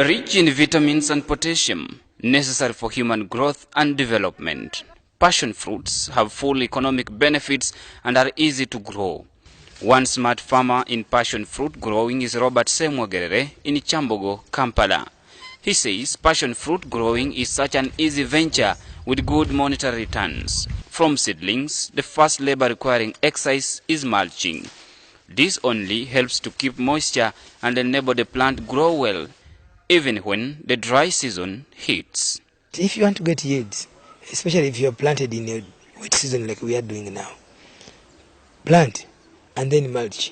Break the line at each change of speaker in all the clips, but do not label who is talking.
Rich in vitamins and potassium, necessary for human growth and development. Passion fruits have full economic benefits and are easy to grow. One smart farmer in passion fruit growing is Robert Semwagerere in Chambogo, Kampala. He says passion fruit growing is such an easy venture with good monetary returns. From seedlings, the first labor requiring exercise is mulching. This only helps to keep moisture and enable the plant grow well, even when the dry season hits.
If you want to get yields, especially if you are planted in a wet season like we are doing now, plant and then mulch.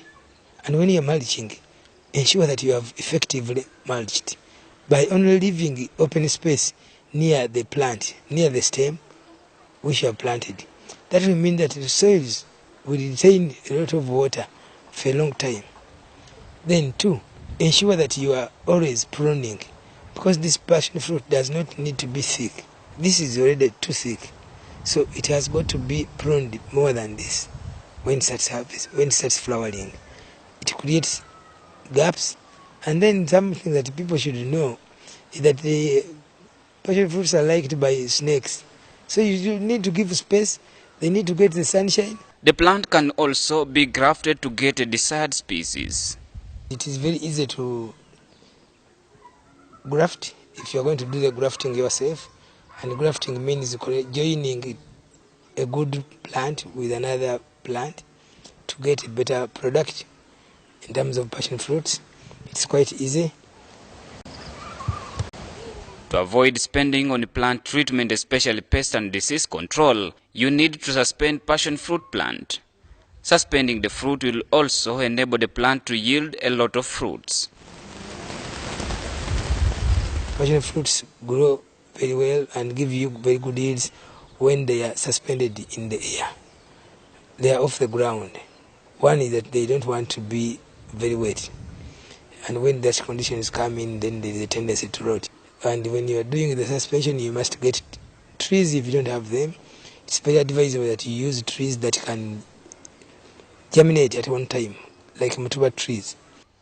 And when you are mulching, ensure that you have effectively mulched by only leaving open space near the plant, near the stem which you have planted. That will mean that the soils will retain a lot of water for a long time. Then 2, ensure that you are always pruning, because this passion fruit does not need to be thick. This is already too thick, so it has got to be pruned more than this. When it starts flowering, it creates gaps. And then something that people should know is that the passion fruits are liked by snakes, so you need to give space. They need to get the sunshine.
The plant can also be grafted to get a desired species.
It is very easy to graft if you are going to do the grafting yourself. And grafting means joining a good plant with another plant to get a better product. In terms of passion fruits, it's quite easy.
To avoid spending on plant treatment, especially pest and disease control, you need to suspend passion fruit plant. Suspending the fruit will also enable the plant to yield a lot of fruits.
Passion fruits grow very well and give you very good yields when they are suspended in the air. They are off the ground. One is that they don't want to be very wet. And when that conditions come in, then there is a tendency to rot. And when you are doing the suspension, you must get trees if you don't have them. It's very advisable that you use trees that can germinate at one time, like matuba trees.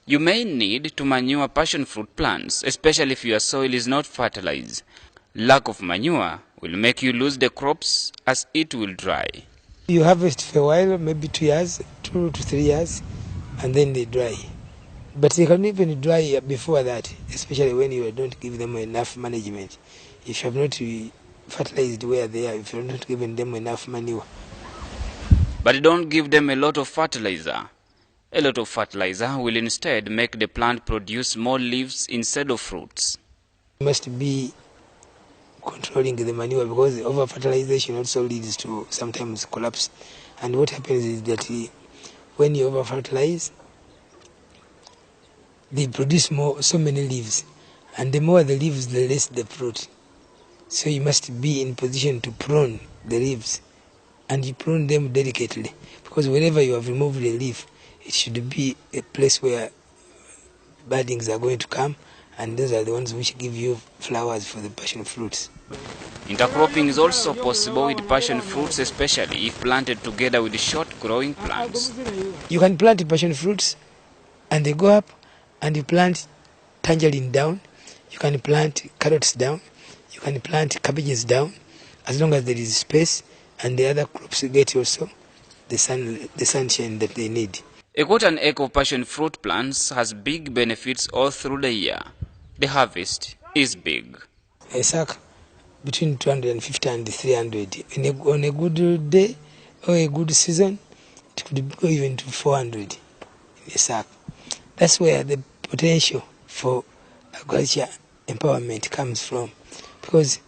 You may need to manure passion fruit plants, especially if your soil is not fertilized. Lack of manure will make you lose the crops as it will dry.
You harvest for a while, maybe 2 years, 2 to 3 years, and then they dry. But they can even dry before that, especially when you don't give them enough management. If you have not fertilized where they are, if you have not given them enough manure.
But don't give them a lot of fertilizer. A lot of fertilizer will instead make the plant produce more leaves instead of fruits.
You must be controlling the manure, because over fertilization also leads to sometimes collapse. And what happens is that when you over fertilize, they produce so many leaves, and the more the leaves, the less the fruit. So you must be in position to prune the leaves, and you prune them delicately, because wherever you have removed the leaf, it should be a place where buddings are going to come, and those are the ones which give you flowers for the passion fruits.
Intercropping is also possible with passion fruits, especially if planted together with short growing plants.
You can plant passion fruits and they go up, and you plant tangerine down, you can plant carrots down, you can plant cabbages down, as long as there is space, and the other crops get also the sunshine that they need.
A cotton acre of passion fruit plants has big benefits all through the year. The harvest is big.
A sack between 250 and 300. On a good day or a good season, it could go even to 400 in a sack. That's where the potential for agriculture empowerment comes from, because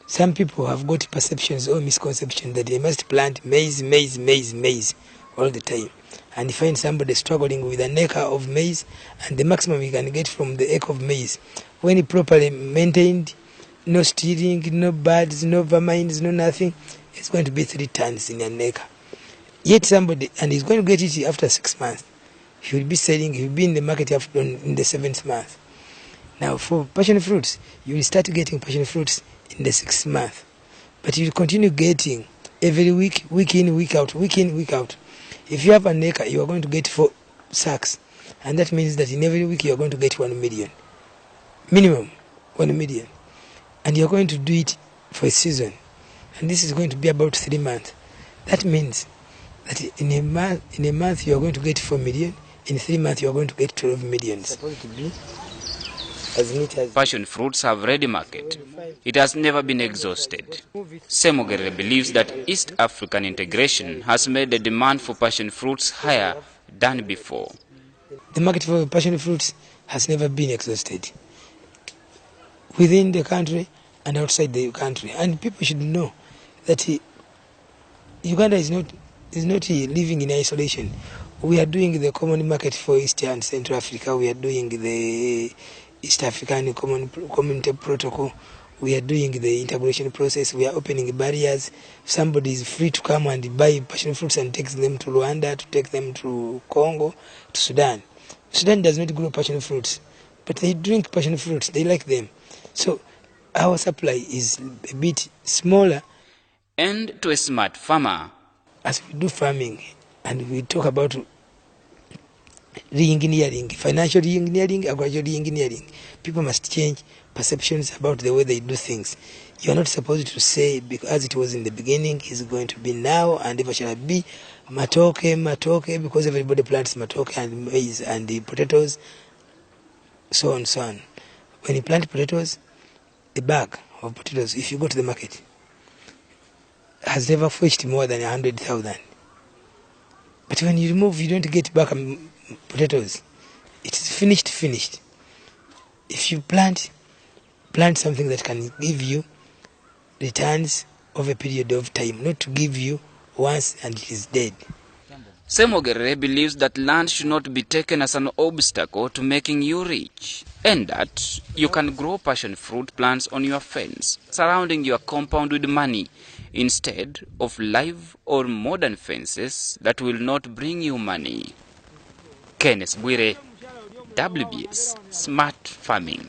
some people have got perceptions or misconceptions that they must plant maize all the time. And you find somebody struggling with an acre of maize, and the maximum you can get from the acre of maize, when it properly maintained, no stealing, no birds, no vermines, no nothing, it's going to be 3 tons in an acre. Yet somebody, and he's going to get it after 6 months. He will be selling, he will be in the market in the 7th month. Now for passion fruits, you will start getting passion fruits in the 6th month. But you will continue getting every week, week in, week out, week in, week out. If you have an acre, you are going to get 4 sacks. And that means that in every week you are going to get 1 million. minimum 1 million, and you're going to do it for a season, and this is going to be about 3 months. That means that in a month you are going to get 4 million. In 3 months you are going to get 12 million. Supposed to be as neat as
passion fruits have ready market. It has never been exhausted. Semogere believes that East African integration has made the demand for passion fruits higher than before.
The market for passion fruits has never been exhausted within the country and outside the country, and people should know that Uganda is not living in isolation. We are doing the common market for East and Central Africa. We are doing the East African Community Protocol. We are doing the integration process. We are opening barriers. Somebody is free to come and buy passion fruits and take them to Rwanda, to take them to Congo, to Sudan. Sudan does not grow passion fruits, but they drink passion fruits. They like them. So our supply is a bit smaller.
And to a smart farmer,
as we do farming and we talk about re-engineering, financial re-engineering, agricultural re-engineering, people must change perceptions about the way they do things. You are not supposed to say, because it was in the beginning, is going to be now, and ever shall be matoke, because everybody plants matoke and maize and the potatoes, so on, so on. When you plant potatoes, a bag of potatoes, if you go to the market, has never fetched more than 100,000. But when you remove, you don't get back potatoes. It is finished. If you plant something that can give you returns over a period of time, not to give you once and it is dead.
Semogere believes that land should not be taken as an obstacle to making you rich, and that you can grow passion fruit plants on your fence, surrounding your compound with money, instead of live or modern fences that will not bring you money. Kenneth Bwire, WBS Smart Farming.